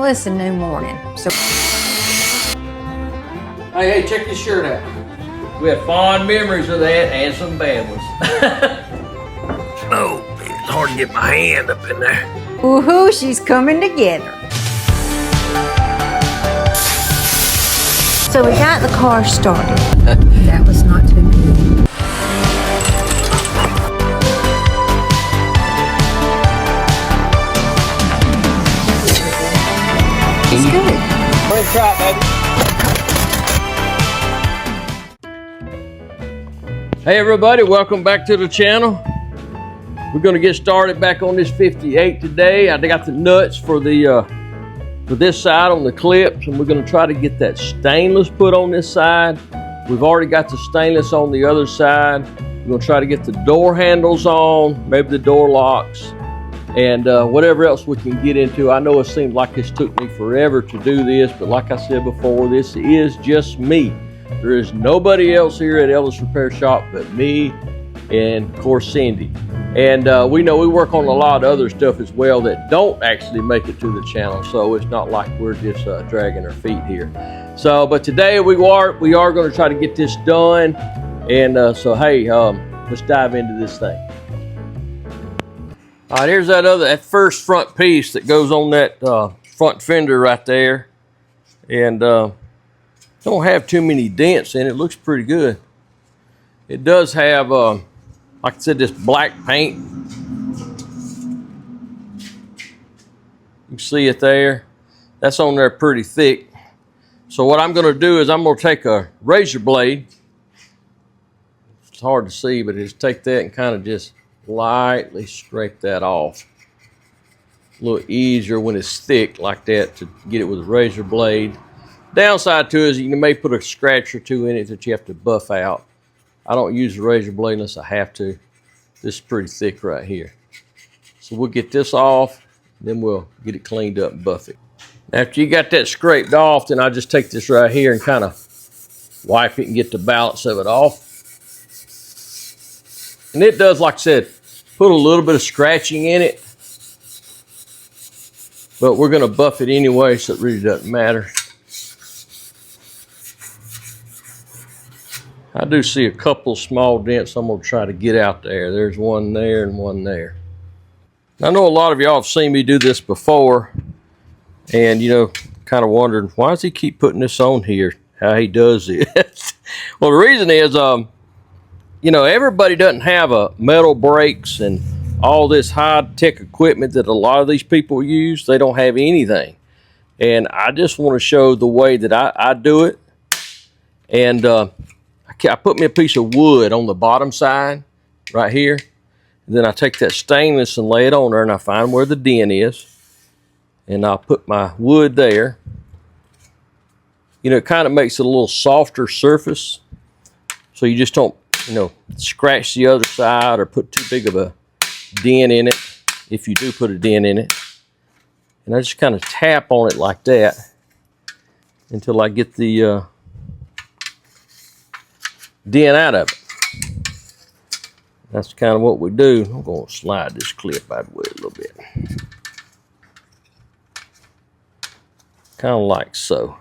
Well, it's a new morning, so. Hey, check this shirt out. We have fond memories of that and some bad ones. Oh, it's hard to get my hand up in there. Woohoo, she's coming together. So we got the car started. That was not too good. It's good. Let's try it, baby. Hey everybody, welcome back to the channel. We're gonna get started back on this 58 today. I got the nuts for the for this side on the clips, and we're gonna try to get that stainless put on this side. We've already got the stainless on the other side. We're gonna try to get the door handles on, maybe the door locks, and whatever else we can get into. I know it seems like this took me forever to do this, but like I said before, this is just me. There is nobody else here at Elvis Repair Shop but me and, of course, Cindy. And we know we work on a lot of other stuff as well that don't actually make it to the channel, so it's not like we're just dragging our feet here. So, but today we are going to try to get this done, and so hey, let's dive into this thing. All right, here's that first front piece that goes on that front fender right there, and don't have too many dents in it. Looks pretty good. It does have, like I said, this black paint. You can see it there. That's on there pretty thick. So what I'm going to do is I'm going to take a razor blade. It's hard to see, but just take that and kind of just lightly scrape that off. A little easier when it's thick like that to get it with a razor blade. Downside to it is you may put a scratch or two in it that you have to buff out. I don't use a razor blade unless I have to. This is pretty thick right here. So we'll get this off, then we'll get it cleaned up and buff it. After you got that scraped off, then I just take this right here and kind of wipe it and get the balance of it off. And it does, like I said, put a little bit of scratching in it, but we're going to buff it anyway, so it really doesn't matter. I do see a couple small dents I'm going to try to get out there. There's one there and one there. I know a lot of y'all have seen me do this before, and, you know, kind of wondering, why does he keep putting this on here, how he does it? Well, the reason is, you know, everybody doesn't have a metal brakes and all this high-tech equipment that a lot of these people use. They don't have anything. And I just want to show the way that I do it. And I put me a piece of wood on the bottom side right here. And then I take that stainless and lay it on there, and I find where the dent is. And I'll put my wood there. You know, it kind of makes it a little softer surface. So you just don't, you know, scratch the other side or put too big of a dent in it, if you do put a dent in it. And I just kind of tap on it like that until I get the dent out of it. That's kind of what we do. I'm going to slide this clip out of the way a little bit. Kind of like so.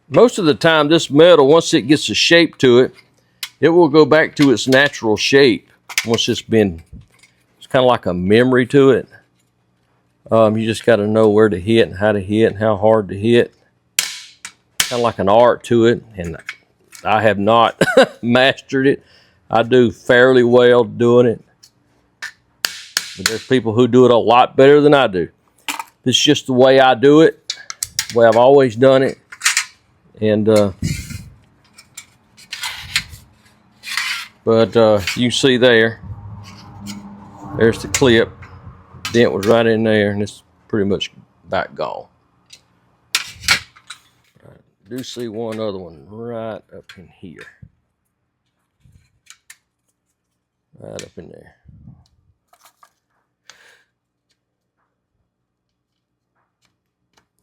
Most of the time, this metal, once it gets a shape to it, it will go back to its natural shape. Once it's kind of like a memory to it. You just got to know where to hit and how to hit and how hard to hit. Kind of like an art to it, and I have not mastered it. I do fairly well doing it, but there's people who do it a lot better than I do. This is just the way I do it, the way I've always done it. And you see there's the clip. Dent was right in there, and it's pretty much back gone. I do see one other one right up in here. Right up in there.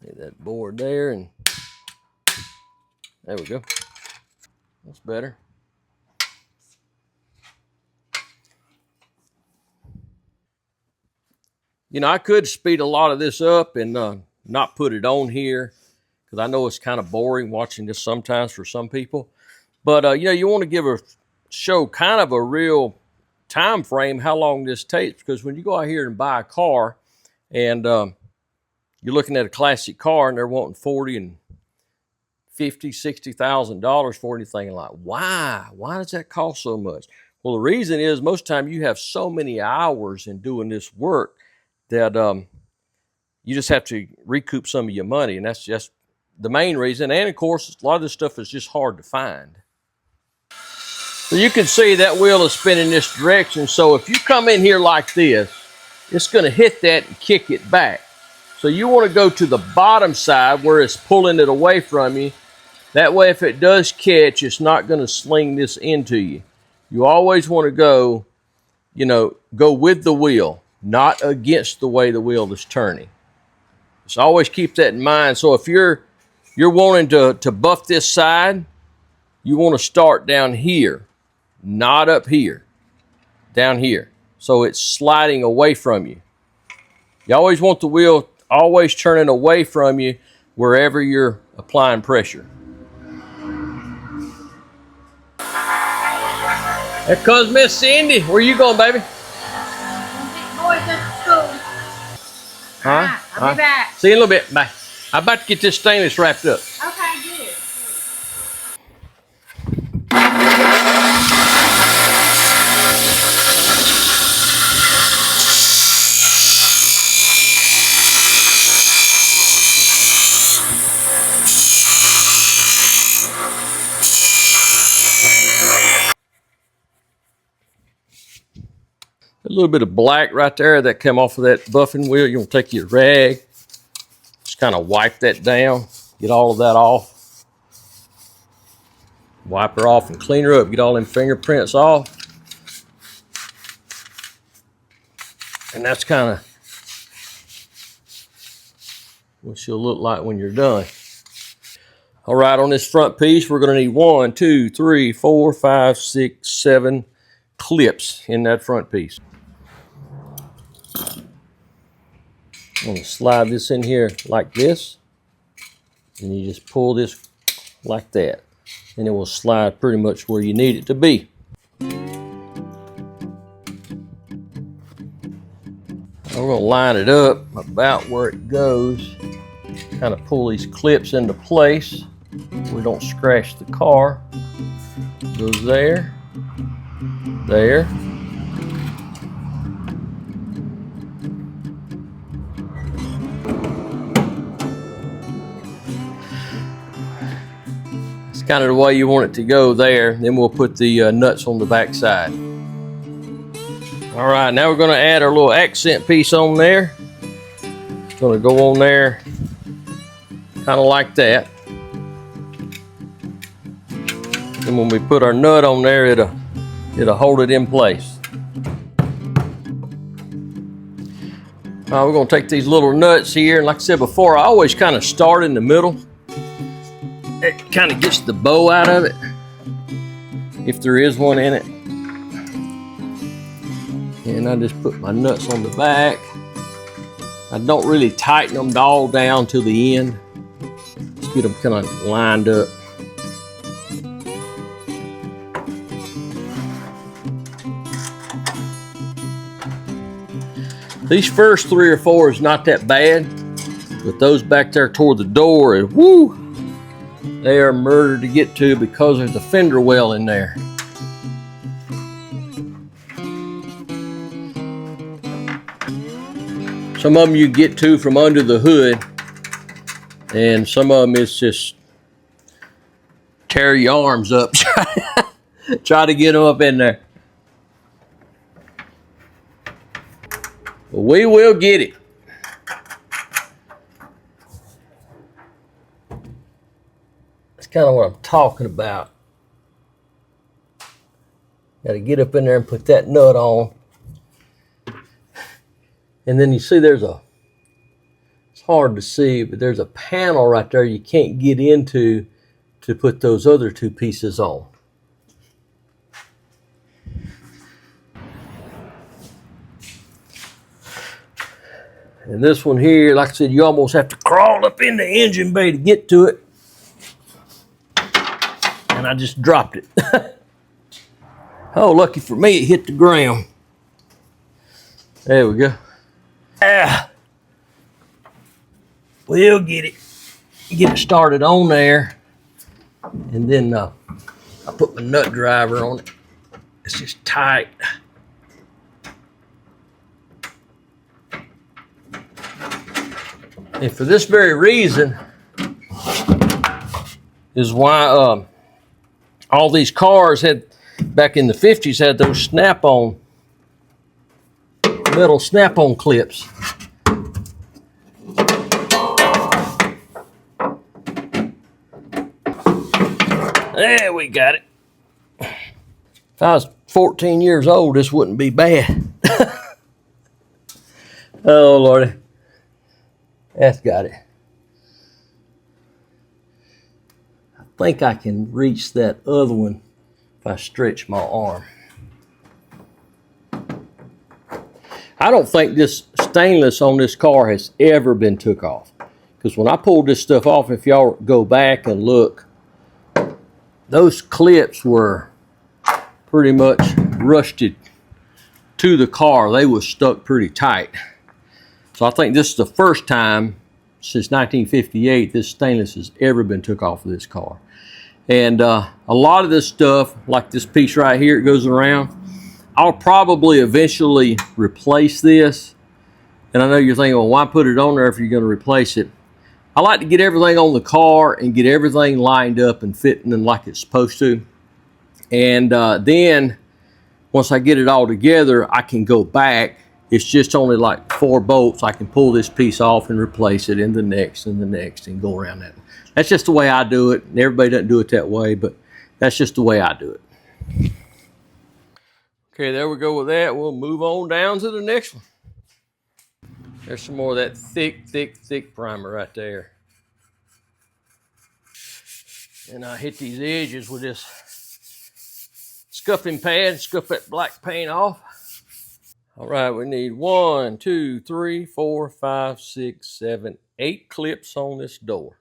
Hit that board there, and there we go. That's better. You know, I could speed a lot of this up and not put it on here because I know it's kind of boring watching this sometimes for some people. But, you know, you want to give a show kind of a real time frame how long this takes, because when you go out here and buy a car and you're looking at a classic car and they're wanting $40 and $50,000, $60,000 for anything, like, why does that cost so much? Well, the reason is most of the time you have so many hours in doing this work that you just have to recoup some of your money, and that's just the main reason. And of course, a lot of this stuff is just hard to find. So you can see that wheel is spinning this direction. So if you come in here like this, it's going to hit that and kick it back. So you want to go to the bottom side where it's pulling it away from you. That way, if it does catch, it's not going to sling this into you. You always want to go, you know, go with the wheel, not against the way the wheel is turning. So always keep that in mind. So if you're wanting to buff this side, you want to start down here, not up here, down here. So it's sliding away from you. You always want the wheel always turning away from you wherever you're applying pressure. There comes Miss Cindy. Where you going, baby? Boys at school. Huh? I'll be back. See you in a little bit. Bye. I'm about to get this stainless wrapped up. Okay, good. A little bit of black right there that came off of that buffing wheel. You're going to take your rag, just kind of wipe that down, get all of that off. Wipe her off and clean her up, get all them fingerprints off. And that's kind of what she'll look like when you're done. All right, on this front piece, we're going to need 1, 2, 3, 4, 5, 6, 7 clips in that front piece. I'm going to slide this in here like this, and you just pull this like that, and it will slide pretty much where you need it to be. I'm going to line it up about where it goes, kind of pull these clips into place. We don't scratch the car. Goes there, there. It's kind of the way you want it to go there. Then we'll put the nuts on the back side. All right, now we're going to add our little accent piece on there. It's going to go on there kind of like that. And when we put our nut on there, it'll hold it in place. We're going to take these little nuts here, and like I said before, I always kind of start in the middle. It kind of gets the bow out of it, if there is one in it. And I just put my nuts on the back. I don't really tighten them all down to the end. Just get them kind of lined up. These first 3 or 4 is not that bad, but those back there toward the door, is woo, they are murder to get to because there's a fender well in there. Some of them you get to from under the hood, and some of them it's just tear your arms up. Try to get them up in there. But we will get it. That's kind of what I'm talking about. Got to get up in there and put that nut on. And then you see it's hard to see, but there's a panel right there you can't get into to put those other 2 pieces on. And this one here, like I said, you almost have to crawl up in the engine bay to get to it. And I just dropped it. Oh, lucky for me, it hit the ground. There we go. Ah. We'll get it started on there. And then I put my nut driver on it. It's just tight. And for this very reason is why all these cars had, back in the 50s, had those snap-on, metal snap-on clips. There, we got it. If I was 14 years old, this wouldn't be bad. Oh, Lordy. That's got it. I think I can reach that other one if I stretch my arm. I don't think this stainless on this car has ever been took off. Because when I pulled this stuff off, if y'all go back and look, those clips were pretty much rusted to the car. They were stuck pretty tight. So I think this is the first time since 1958 this stainless has ever been took off of this car. And a lot of this stuff, like this piece right here, it goes around. I'll probably eventually replace this. And I know you're thinking, well, why put it on there if you're going to replace it? I like to get everything on the car and get everything lined up and fitting and like it's supposed to. And then once I get it all together, I can go back. It's just only like 4 bolts. I can pull this piece off and replace it in the next and the next and go around that. That's just the way I do it. Everybody doesn't do it that way, but that's just the way I do it. Okay, there we go with that. We'll move on down to the next one. There's some more of that thick primer right there. And I hit these edges with this scuffing pad, scuff that black paint off. All right, we need 1, 2, 3, 4, 5, 6, 7, 8 clips on this door.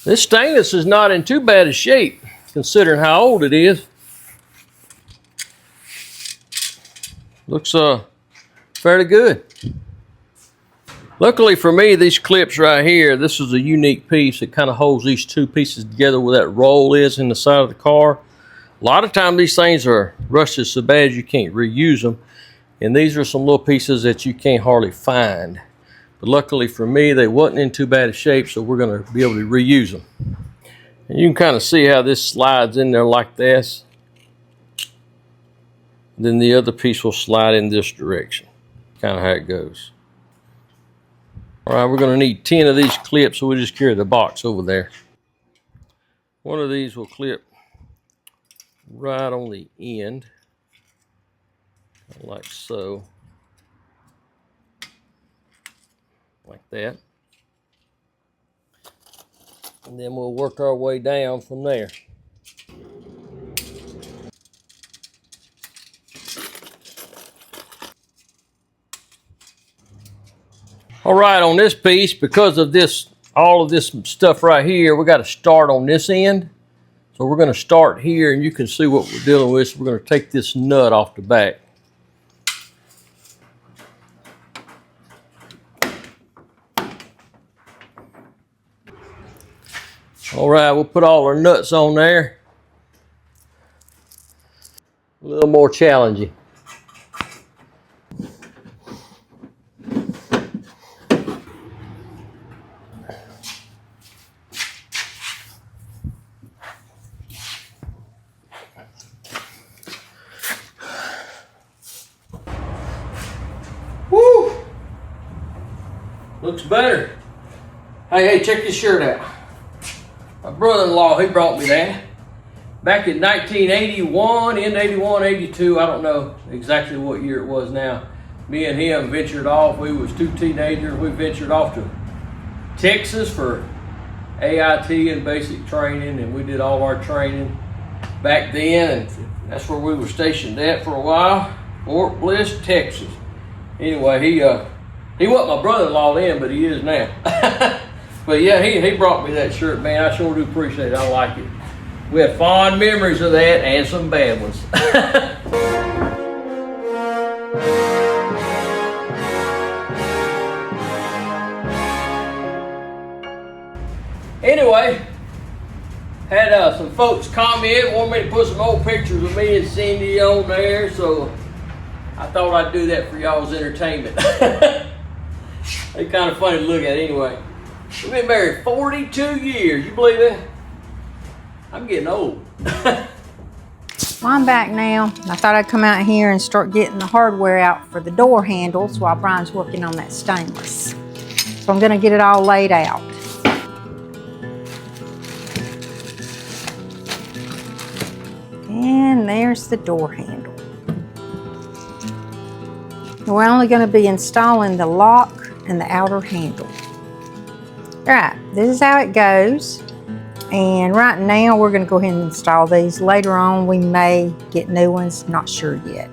This stainless is not in too bad a shape, considering how old it is. Looks fairly good. Luckily for me, these clips right here, this is a unique piece. It kind of holds these two pieces together where that roll is in the side of the car. A lot of times these things are rusted so bad you can't reuse them. And these are some little pieces that you can't hardly find. But luckily for me, they wasn't in too bad a shape, so we're going to be able to reuse them. And you can kind of see how this slides in there like this. Then the other piece will slide in this direction. Kind of how it goes. All right, we're going to need 10 of these clips, so we'll just carry the box over there. One of these will clip right on the end, like so. Like that. And then we'll work our way down from there. All right, on this piece, because of this, all of this stuff right here, we got to start on this end. So we're going to start here, and you can see what we're dealing with. So we're going to take this nut off the back. All right, we'll put all our nuts on there. A little more challenging. Looks better. Hey, check this shirt out. My brother-in-law, he brought me that. Back in 1981, in 81, 82, I don't know exactly what year it was now. Me and him ventured off. We was two teenagers. We ventured off to Texas for AIT and basic training, and we did all our training back then, and that's where we were stationed at for a while, Fort Bliss, Texas. Anyway, he wasn't my brother-in-law then, but he is now. But yeah, he brought me that shirt, man. I sure do appreciate it. I like it. We have fond memories of that and some bad ones. Anyway, had some folks comment, wanted me to put some old pictures of me and Cindy on there, so I thought I'd do that for y'all's entertainment. They kind of funny to look at anyway. We've been married 42 years, you believe that? I'm getting old. Well, I'm back now. I thought I'd come out here and start getting the hardware out for the door handles while Brian's working on that stainless. So I'm gonna get it all laid out. And there's the door handle. We're only going to be installing the lock and the outer handle. All right, this is how it goes. And right now we're going to go ahead and install these. Later on we may get new ones, not sure yet.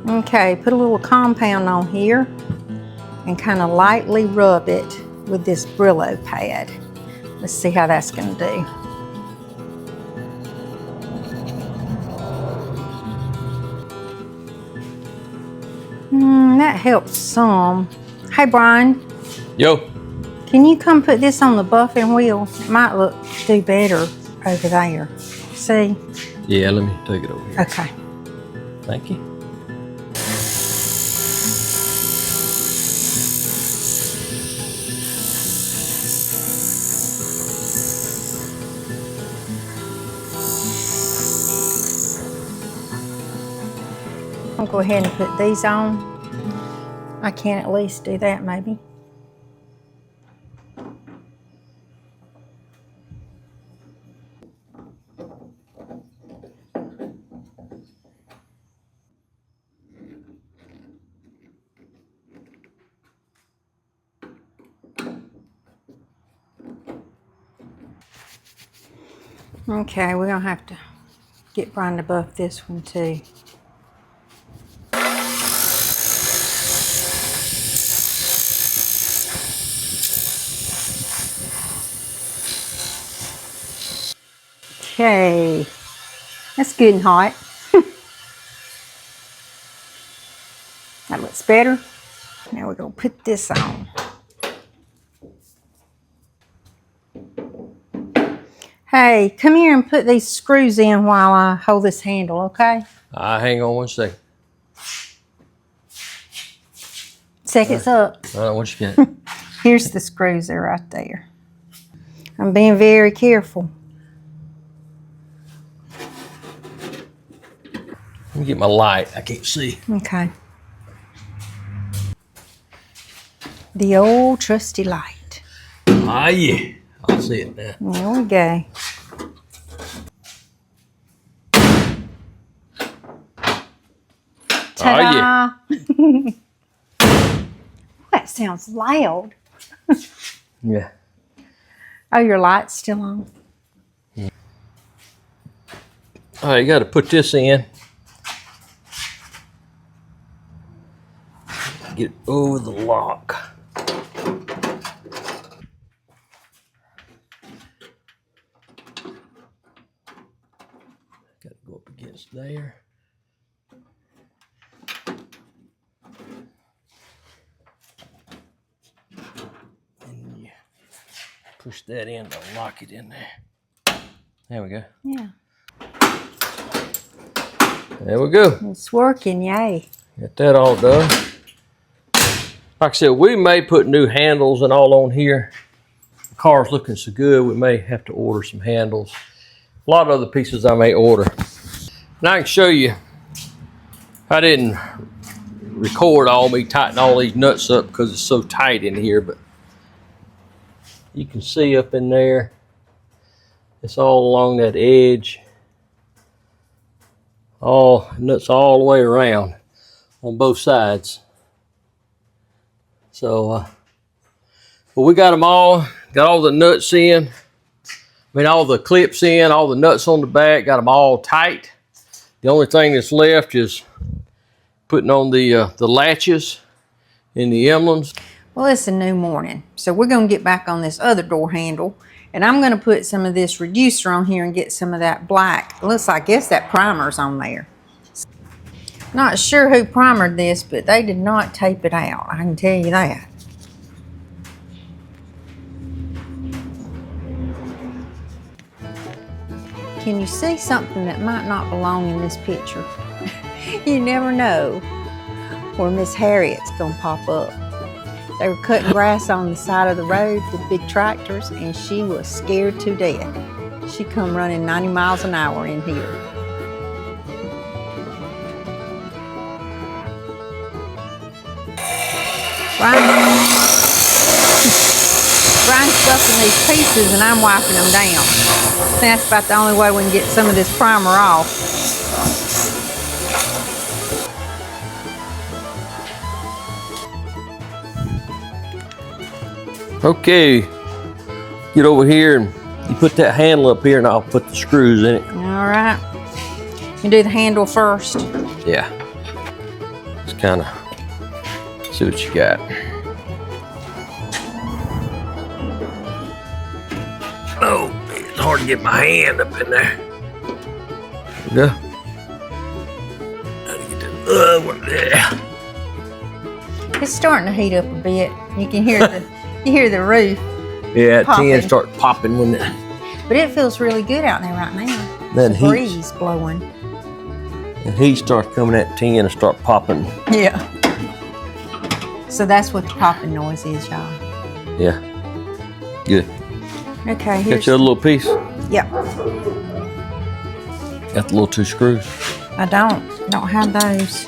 Okay, put a little compound on here and kind of lightly rub it with this Brillo pad. Let's see how that's going to do. That helps some. Hey Brian. Yo. Can you come put this on the buffing wheel? It might do better over there. See? Yeah, let me take it over here. Okay. Thank you. I'll go ahead and put these on. I can at least do that maybe. Okay, we're gonna have to get Brian to buff this one too. Okay, that's good and hot. That looks better. Now we're gonna put this on. Hey, come here and put these screws in while I hold this handle, okay? Hang on one second. Seconds up. I don't know what you got. Here's the screws, they're right there. I'm being very careful. Let me get my light. I can't see. Okay. The old trusty light. Ah, yeah. I'll see it now. There we go. Ta-da! Oh, yeah. That sounds loud. Yeah. Oh, your light's still on? Yeah. All right, you got to put this in. Get over the lock. Got to go up against there. And you push that in to lock it in there. There we go. Yeah. There we go. It's working, yay. Got that all done. Like I said, we may put new handles and all on here. The car's looking so good, we may have to order some handles. A lot of other pieces I may order. And I can show you, I didn't record all me tightening all these nuts up because it's so tight in here, but You can see up in there, it's all along that edge. All nuts all the way around on both sides. So, but we got them all, got all the nuts in. I mean, all the clips in, all the nuts on the back, got them all tight. The only thing that's left is putting on the latches and the emblems. Well, it's a new morning, so we're going to get back on this other door handle, and I'm going to put some of this reducer on here and get some of that black. It looks like, I guess that primer's on there. Not sure who primered this, but they did not tape it out, I can tell you that. Can you see something that might not belong in this picture? You never know where Miss Harriet's gonna pop up. They were cutting grass on the side of the road with big tractors, and she was scared to death. She come running 90 miles an hour in here. Brian's stuffing these pieces and I'm wiping them down. That's about the only way we can get some of this primer off. Okay, get over here and you put that handle up here and I'll put the screws in it. All right. You do the handle first. Yeah. Just kind of see what you got. Oh, it's hard to get my hand up in there. There we go. Gotta get the other one there. It's starting to heat up a bit. You can hear the roof. Yeah, popping. tin start popping when it. But it feels really good out there right now. That the breeze blowing. The heat starts coming at tin and start popping. Yeah. So that's what the popping noise is, y'all. Yeah. Good. Okay, Got here's your other little piece? Yep. Got the little 2 screws. I don't have those.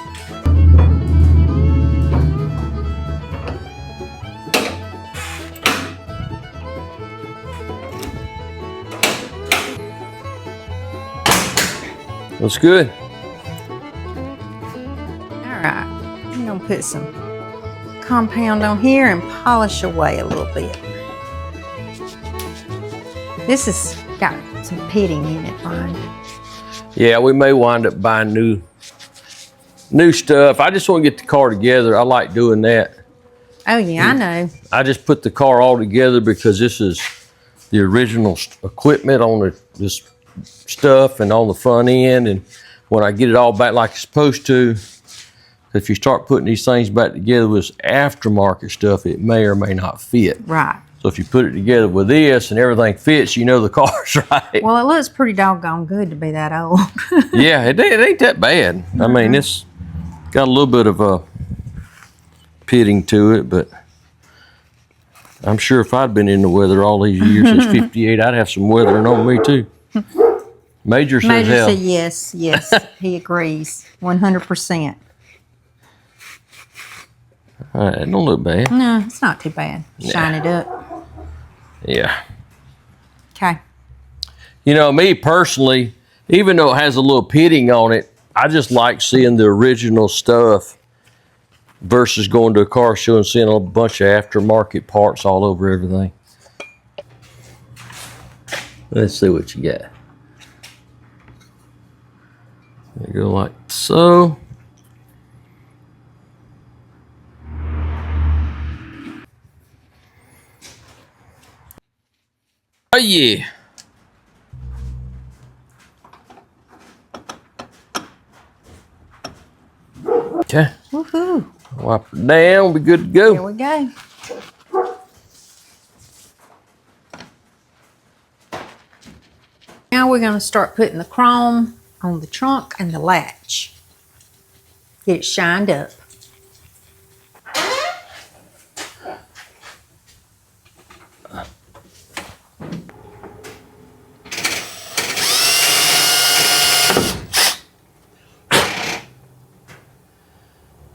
Looks good. All right, I'm gonna put some compound on here and polish away a little bit. This has got some pitting in it, Brian. Yeah, we may wind up buying new stuff. I just want to get the car together. I like doing that. Oh yeah, I know. I just put the car all together because this is the original equipment on this stuff and on the front end, and when I get it all back like it's supposed to, if you start putting these things back together with aftermarket stuff, it may or may not fit. Right. So if you put it together with this and everything fits, you know the car's right. Well, it looks pretty doggone good to be that old. Yeah, it ain't that bad. I mean, it's got a little bit of a pitting to it, but I'm sure if I'd been in the weather all these years since '58, I'd have some weathering on me too. Major says hell. Said yes, he agrees, 100%. All right, it don't look bad. No, it's not too bad. Shine it up. Yeah. Okay. You know, me personally, even though it has a little pitting on it, I just like seeing the original stuff versus going to a car show and seeing a bunch of aftermarket parts all over everything. Let's see what you got. There you go, like so. Oh yeah. Okay. Woohoo. Wipe it down, be good to go. Here we go. Now we're going to start putting the chrome on the trunk and the latch. Get it shined up.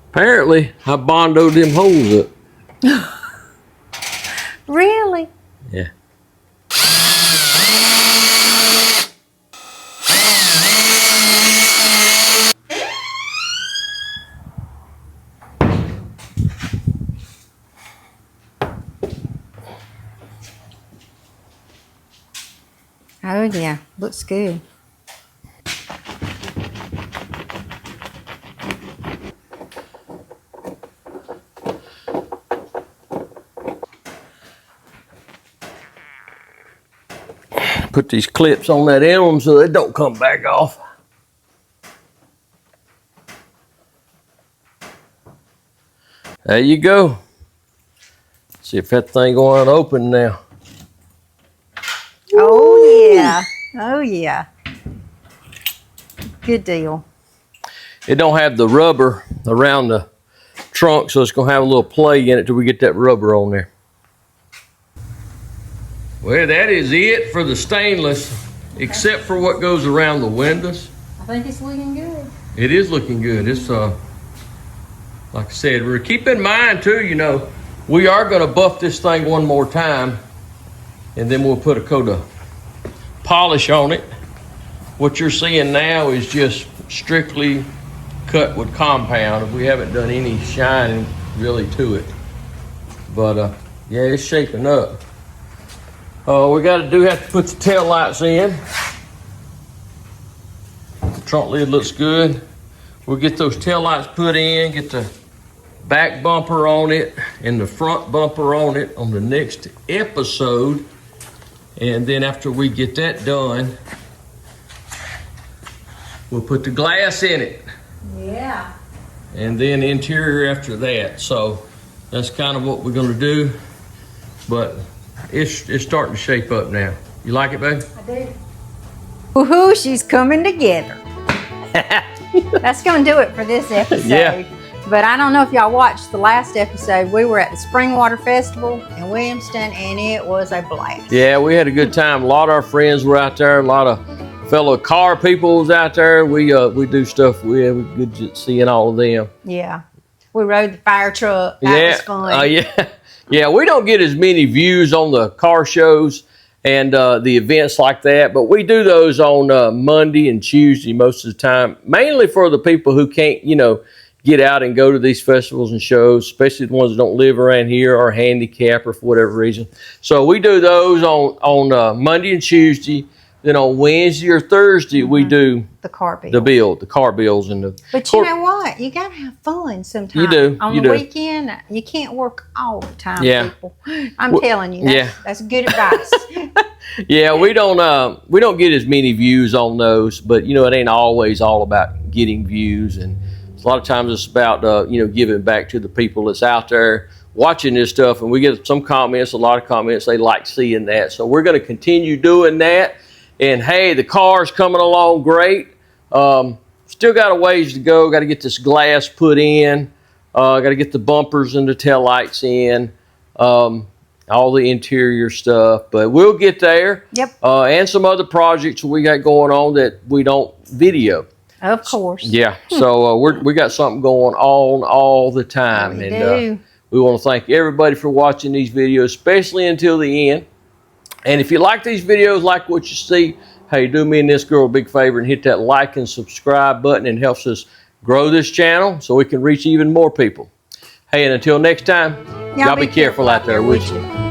Apparently, I bondoed them holes up. Really? Yeah. Oh yeah, looks good. Put these clips on that emblem so they don't come back off. There you go. See if that thing going to open now. Oh yeah, oh yeah. Good deal. It don't have the rubber around the trunk, so it's going to have a little play in it till we get that rubber on there. Well, that is it for the stainless, except for what goes around the windows. I think it's looking good. It is looking good. It's like I said, keep in mind too, you know, we are going to buff this thing one more time, and then we'll put a coat of polish on it. What you're seeing now is just strictly cut with compound. We haven't done any shining really to it, but yeah, it's shaping up. We have to put the tail lights in. The trunk lid looks good. We'll get those tail lights put in, get the back bumper on it and the front bumper on it on the next episode. And then after we get that done, we'll put the glass in it. Yeah. And then interior after that. So that's kind of what we're gonna do. But it's starting to shape up now. You like it, babe? I do. Woohoo, she's coming together. That's gonna do it for this episode. Yeah. But I don't know if y'all watched the last episode. We were at the Springwater Festival in Williamston, and it was a blast. Yeah, we had a good time. A lot of our friends were out there. A lot of fellow car people was out there. We do stuff. We good seeing all of them. Yeah. We rode the fire truck. That was fun. Yeah. Yeah, we don't get as many views on the car shows and the events like that, but we do those on Monday and Tuesday most of the time, mainly for the people who can't, you know, get out and go to these festivals and shows, especially the ones that don't live around here or handicapped or for whatever reason. So we do those on Monday and Tuesday. Then on Wednesday or Thursday, we do the car build. The car builds. But you know what? You got to have fun sometimes. You do. On the weekend, you can't work all the time, people. I'm telling you, that's good advice. Yeah, we don't get as many views on those, but you know, it ain't always all about getting views, and a lot of times it's about you know, giving back to the people that's out there watching this stuff, and we get some comments, a lot of comments, they like seeing that. So we're going to continue doing that. And hey, the car's coming along great. Still got a ways to go. Got to get this glass put in. Got to get the bumpers and the tail lights in. All the interior stuff, but we'll get there. Yep. And some other projects we got going on that we don't video. Of course. Yeah. So we got something going on all the time. We do. We want to thank everybody for watching these videos, especially until the end. And if you like these videos, like what you see, hey, do me and this girl a big favor and hit that like and subscribe button. It helps us grow this channel so we can reach even more people. Hey, and until next time, y'all be careful out there, would you?